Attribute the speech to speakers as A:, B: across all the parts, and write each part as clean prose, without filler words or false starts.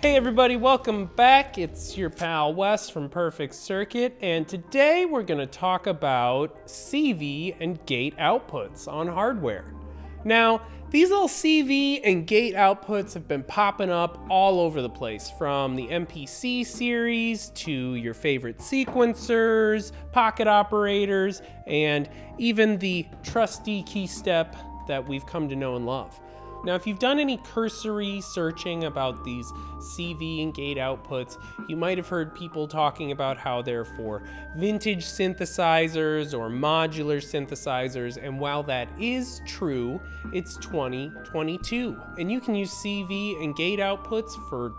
A: Hey everybody, welcome back. It's your pal Wes from Perfect Circuit, and today we're going to talk about CV and gate outputs on hardware. Now, these little CV and gate outputs have been popping up all over the place, from the MPC series to your favorite sequencers, pocket operators, and even the trusty Keystep that we've come to know and love. Now, if you've done any cursory searching about these CV and gate outputs, you might have heard people talking about how they're for vintage synthesizers or modular synthesizers, and while that is true, it's 2022, and you can use CV and gate outputs for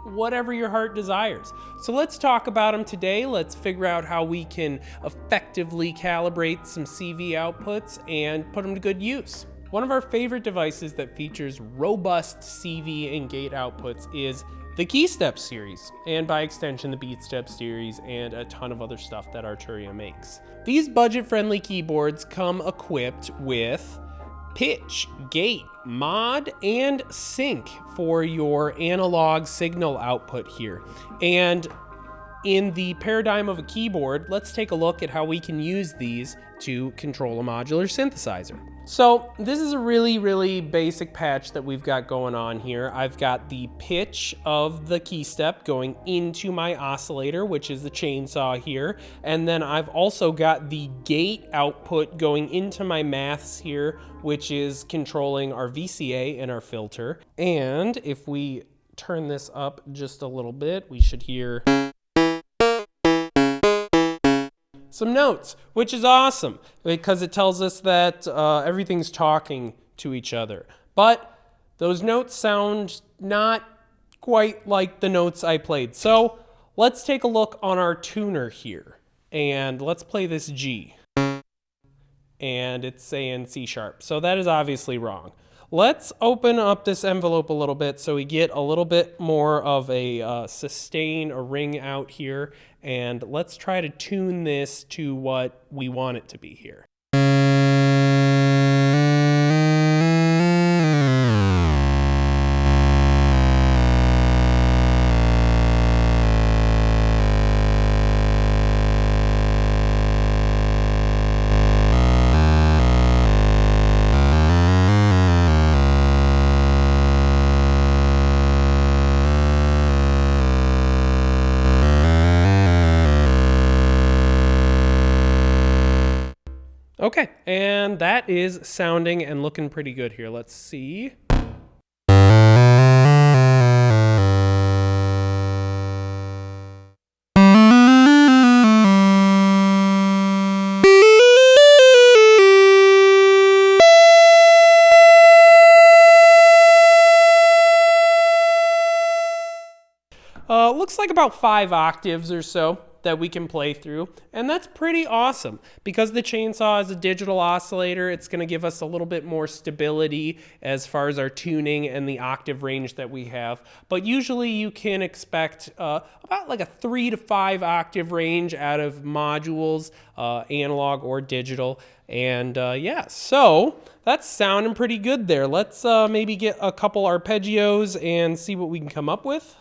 A: whatever your heart desires. So let's talk about them today. Let's figure out how we can effectively calibrate some CV outputs and put them to good use. One of our favorite devices that features robust CV and gate outputs is the Keystep series, and by extension the Beatstep series and a ton of other stuff that Arturia makes. These budget-friendly keyboards come equipped with pitch, gate, mod, and sync for your analog signal output here. And in the paradigm of a keyboard, let's take a look at how we can use these to control a modular synthesizer. So this is a really basic patch that we've got going on here. I've got the pitch of the Keystep going into my oscillator, which is the chainsaw here. And then I've also got the gate output going into my maths here, which is controlling our VCA and our filter. And if we turn this up just a little bit, we should hear some notes, which is awesome because it tells us that everything's talking to each other. But those notes sound not quite like the notes I played. So let's take a look on our tuner here, and let's play this G. And it's saying C sharp, so that is obviously wrong. Let's open up this envelope a little bit so we get a little bit more of a sustain, a ring out here, and let's try to tune this to what we want it to be here. Okay, and that is sounding and looking pretty good here. Let's see. Looks like about 5 octaves or so that we can play through, and that's pretty awesome. Because the chainsaw is a digital oscillator, it's going to give us a little bit more stability as far as our tuning and the octave range that we have. But usually you can expect about like a 3 to 5 octave range out of modules, analog or digital. And yeah, so that's sounding pretty good there. Let's maybe get a couple arpeggios and see what we can come up with.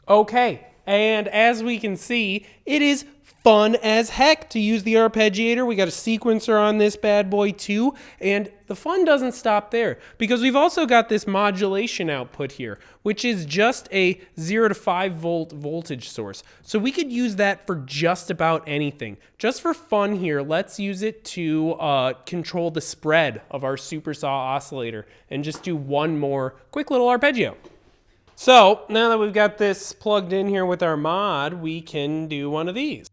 A: Okay, and as we can see, it is fun as heck to use the arpeggiator. We got a sequencer on this bad boy too. And the fun doesn't stop there because we've also got this modulation output here, which is just a 0 to 5 volt voltage source. So we could use that for just about anything. Just for fun here, let's use it to control the spread of our supersaw oscillator and just do one more quick little arpeggio. So now that we've got this plugged in here with our mod, we can do one of these.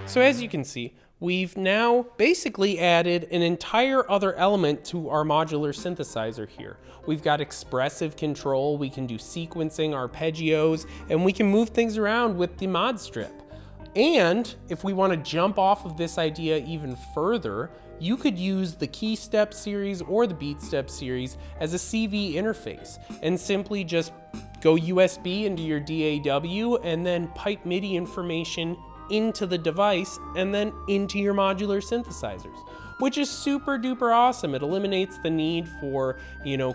A: So as you can see, we've now basically added an entire other element to our modular synthesizer here. We've got expressive control, we can do sequencing, arpeggios, and we can move things around with the mod strip. And if we want to jump off of this idea even further, you could use the Keystep series or the BeatStep series as a CV interface and simply just go USB into your DAW and then pipe MIDI information into the device and then into your modular synthesizers, which is super duper awesome. It eliminates the need for,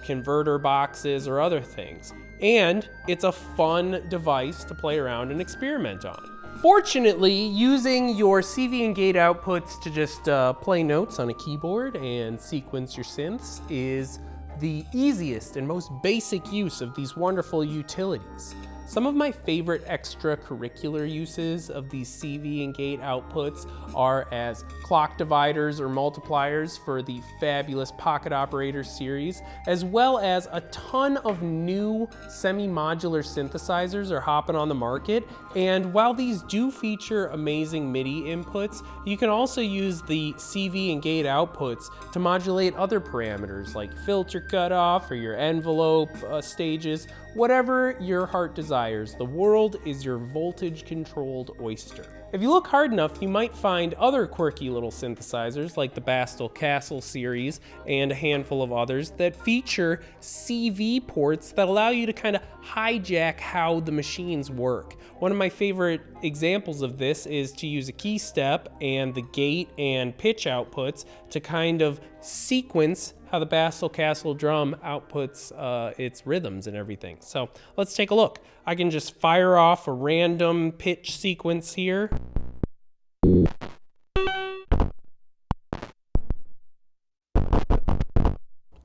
A: converter boxes or other things. And it's a fun device to play around and experiment on. Fortunately, using your CV and gate outputs to just play notes on a keyboard and sequence your synths is the easiest and most basic use of these wonderful utilities. Some of my favorite extracurricular uses of these CV and gate outputs are as clock dividers or multipliers for the fabulous Pocket Operator series, as well as a ton of new semi-modular synthesizers are hopping on the market. And while these do feature amazing MIDI inputs, you can also use the CV and gate outputs to modulate other parameters like filter cutoff or your envelope stages, whatever your heart desires. The world is your voltage-controlled oyster. If you look hard enough, you might find other quirky little synthesizers like the Bastel Castle series and a handful of others that feature CV ports that allow you to kind of hijack how the machines work. One of my favorite examples of this is to use a Keystep and the gate and pitch outputs to kind of sequence how the Bastel Castle drum outputs its rhythms and everything. So let's take a look. I can just fire off a random pitch sequence here.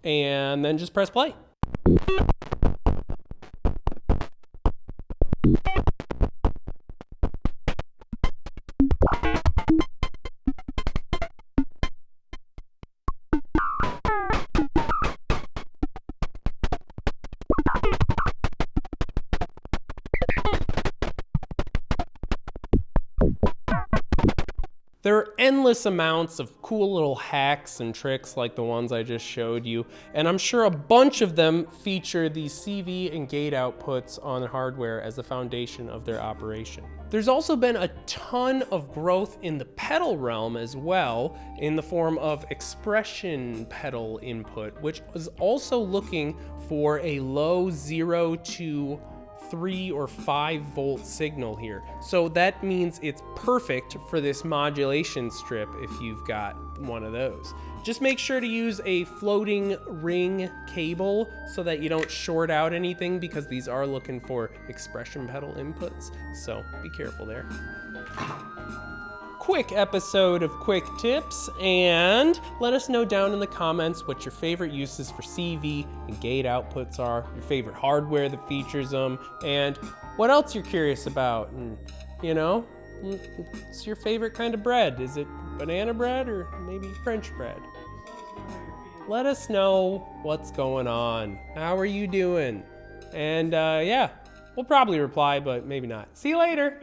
A: And then just press play. There are endless amounts of cool little hacks and tricks like the ones I just showed you, and I'm sure a bunch of them feature these CV and gate outputs on the hardware as the foundation of their operation. There's also been a ton of growth in the pedal realm as well, in the form of expression pedal input, which is also looking for a low 0 to 3 or 5 volt signal here. So that means it's perfect for this modulation strip if you've got one of those. Just make sure to use a floating ring cable so that you don't short out anything, because these are looking for expression pedal inputs. So be careful there. Quick episode of quick tips, and let us know down in the comments what your favorite uses for CV and gate outputs are, your favorite hardware that features them, and what else you're curious about. And what's your favorite kind of bread? Is it banana bread or maybe French bread? Let us know what's going on. How are you doing? And yeah, we'll probably reply, but maybe not. See you later.